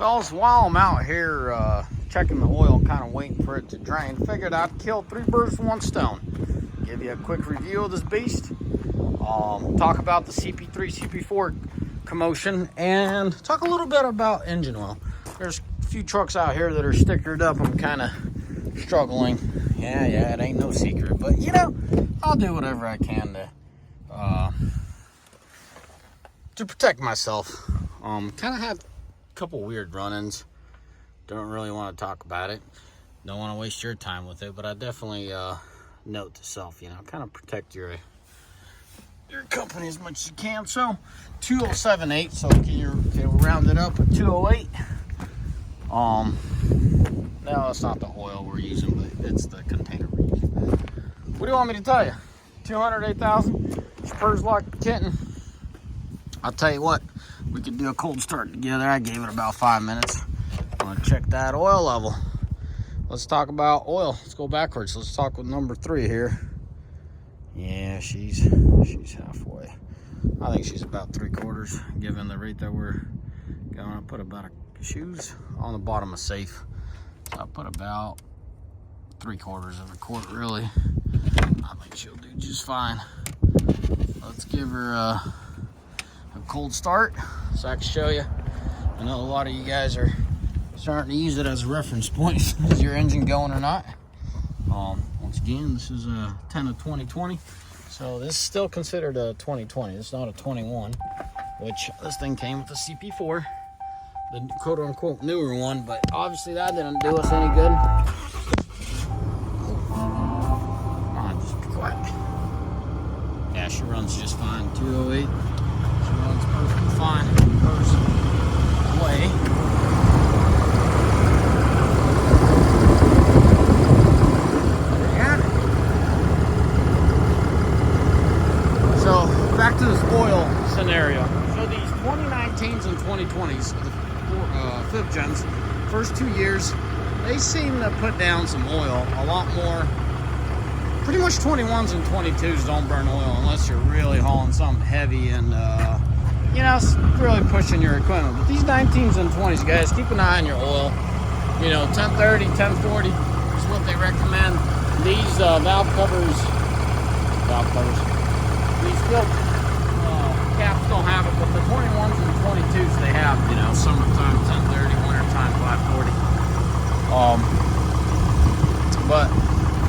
Fellas, while I'm out here checking the oil, kind of waiting for it to drain, figured I'd kill 3 birds with 1 stone. Give you a quick review of this beast, talk about the Cp3, Cp4 commotion, and talk a little bit about engine oil. There's a few trucks out here that are stickered up. I'm kind of struggling. Yeah, it ain't no secret, but you know, I'll do whatever I can to protect myself. Kind of had a couple weird run-ins. Don't really want to talk about it. Don't want to waste your time with it, but I definitely note to self, you know, kind of protect your company as much as you can. So 2078, so we'll round it up at 208. No, it's not the oil we're using, but it's the container we're using. What do you want me to tell you? 208,000. Spurs like a kitten. I'll tell you what, we could do a cold start together. I gave it about 5 minutes. I'm gonna check that oil level. Let's talk about oil. Let's go backwards. Let's talk with number 3 here. Yeah, she's halfway. I think she's about 3/4, given the rate that we're going. I put about shoes on the bottom of safe. So I put about 3/4 of a quart, really. I think she'll do just fine. Let's give her a cold start so I can show you. I know a lot of you guys are starting to use it as a reference point. Is your engine going or not? Once again, this is a 10 of 2020, so this is still considered a 2020. It's not a 21, which this thing came with a CP4, the quote-unquote newer one, but obviously that didn't do us any good. Come on, just be quiet. Yeah, she runs just fine. 208. She runs perfectly fine. First way. Back to this oil scenario. So these 2019s and 2020s, the 5th gens, first 2 years, they seem to put down some oil a lot more. Pretty much 21s and 22s don't burn oil unless you're really hauling something heavy and you know, really pushing your equipment. But these 19s and 20s, guys, keep an eye on your oil. You know, 1030, 1040 is what they recommend. These valve covers, these filters. Caps don't have it, but the 21s and 22s they have, you know, summertime 1030, wintertime 540. But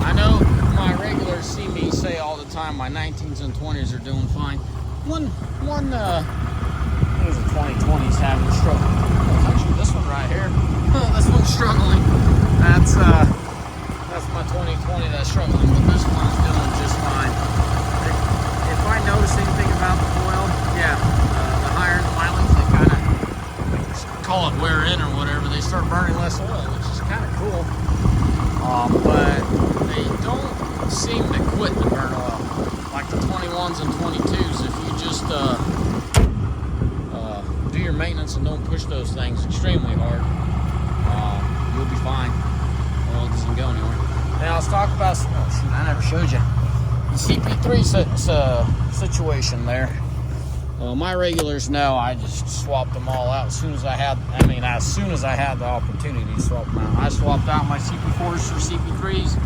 I know my regulars see me say all the time my 19s and 20s are doing fine. One there's a 2020's having struggle. Actually, this one right here, this one's struggling. That's my 2020 that's struggling, but this one's doing just fine. If I notice anything about the oil, yeah, the higher the mileage, they kind of call it wear in or whatever, they start burning less oil, which is kind of cool. But they don't seem to quit to burn oil like the 21s and 22s. If you just do your maintenance and don't push those things extremely hard, you'll be fine. Oil doesn't go anywhere. Now let's talk about, oh shoot, I never showed you the CP3 situation there. My regulars know I just swapped them all out as soon as I had the opportunity to swap them out. I swapped out my CP4s for CP3s.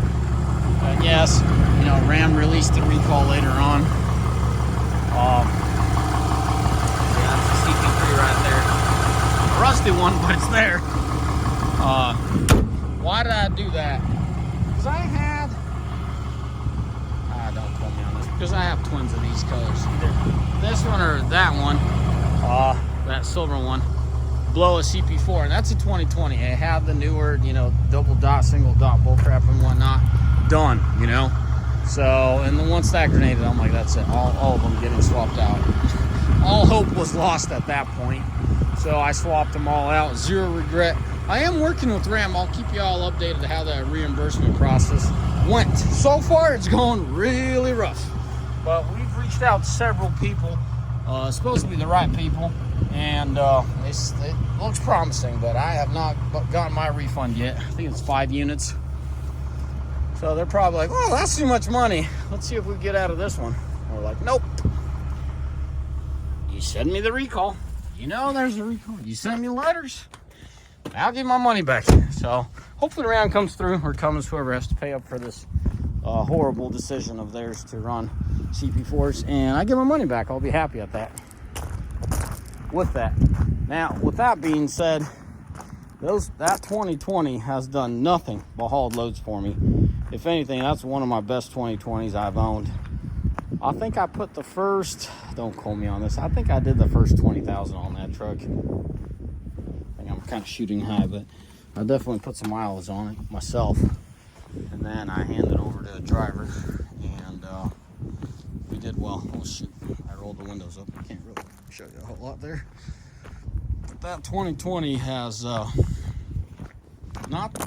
But yes, you know, Ram released the recall later on. Yeah, that's the CP3 right there. A rusty one, but it's there. Why did I do that? Because I had, don't quote me on this, because I have twins of these colors. Either this one or that one, that silver one, blow a CP4, and that's a 2020. It had the newer, you know, double dot, single dot bullcrap and whatnot done, you know. So, and then once that grenaded, I'm like, that's it. All of them getting swapped out. All hope was lost at that point. So I swapped them all out. Zero regret. I am working with Ram. I'll keep you all updated how that reimbursement process went. So far, it's going really rough. But we've reached out to several people, supposed to be the right people, and it looks promising, but I have not gotten my refund yet. I think it's 5 units. So they're probably like, oh, that's too much money. Let's see if we get out of this one. We're like, nope. You send me the recall. You know there's a recall. You send me letters. I'll give my money back. So hopefully the round comes through, or comes whoever has to pay up for this horrible decision of theirs to run CP4s, and I get my money back. I'll be happy at that. With that, now with that being said, that 2020 has done nothing but hauled loads for me. If anything, that's one of my best 2020s I've owned. I think I put the first, don't quote me on this, I think I did the first 20,000 on that truck. I think I'm kind of shooting high, but I definitely put some miles on it myself. And then I handed it over to a driver, and we did well. Oh shoot, I rolled the windows up. I can't really show you a whole lot there. But that 2020 has not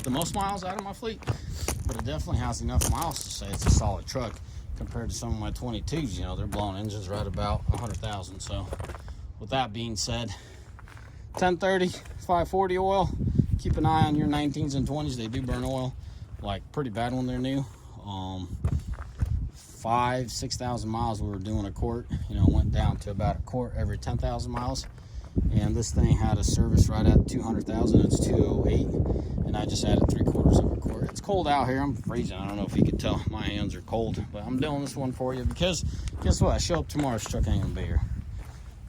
the most miles out of my fleet, but it definitely has enough miles to say it's a solid truck compared to some of my 22s. You know, they're blowing engines right about 100,000. So with that being said, 1030, 540 oil. Keep an eye on your 19s and 20s. They do burn oil, like pretty bad when they're new. 5,000-6,000 miles we were doing a quart. You know, went down to about a quart every 10,000 miles. And this thing had a service right at 200,000. It's 208, and I just added 3/4 of a quart. It's cold out here. I'm freezing. I don't know if you could tell. My hands are cold, but I'm doing this one for you because guess what? I show up tomorrow, this truck ain't gonna be here.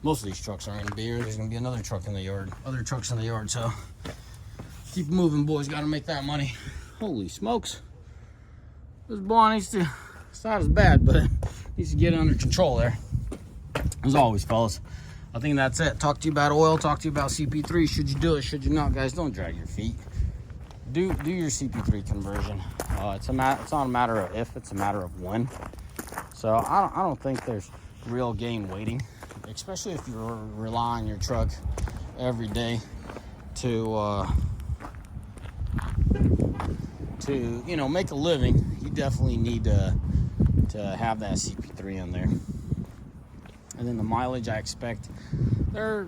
Most of these trucks aren't gonna be here. There's gonna be another truck in the yard, other trucks in the yard. So keep moving, boys. Got to make that money. Holy smokes! This ball needs to. It's not as bad, but it needs to get under control there. As always, fellas. I think that's it. Talk to you about oil. Talk to you about CP3. Should you do it? Should you not, guys? Don't drag your feet. Do your CP3 conversion. It's not a matter of if. It's a matter of when. So I don't think there's real gain waiting, especially if you rely on your truck every day to you know, make a living. You definitely need to have that CP3 in there. And then the mileage, I expect they're,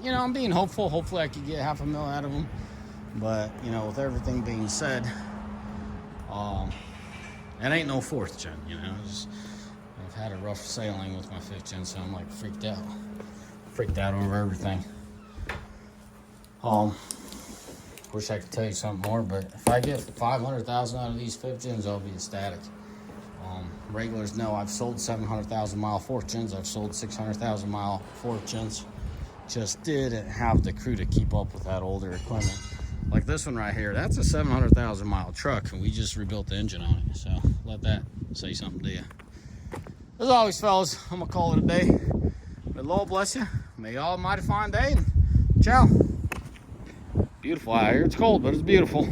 you know, I'm being hopeful. Hopefully I could get 500,000 out of them. But, you know, with everything being said, it ain't no 4th gen, you know. I've had a rough sailing with my 5th gen, so I'm like freaked out over everything. Wish I could tell you something more, but if I get 500,000 out of these 5th gens, I'll be ecstatic. Regulars know I've sold 700,000 mile 4th gens. I've sold 600,000 mile 4th gens. Just didn't have the crew to keep up with that older equipment. Like this one right here, that's a 700,000 mile truck, and we just rebuilt the engine on it. So let that say something to you. As always, fellas, I'm gonna call it a day. May the Lord bless you. May y'all have a mighty fine day. Ciao. Beautiful out here. It's cold, but it's beautiful.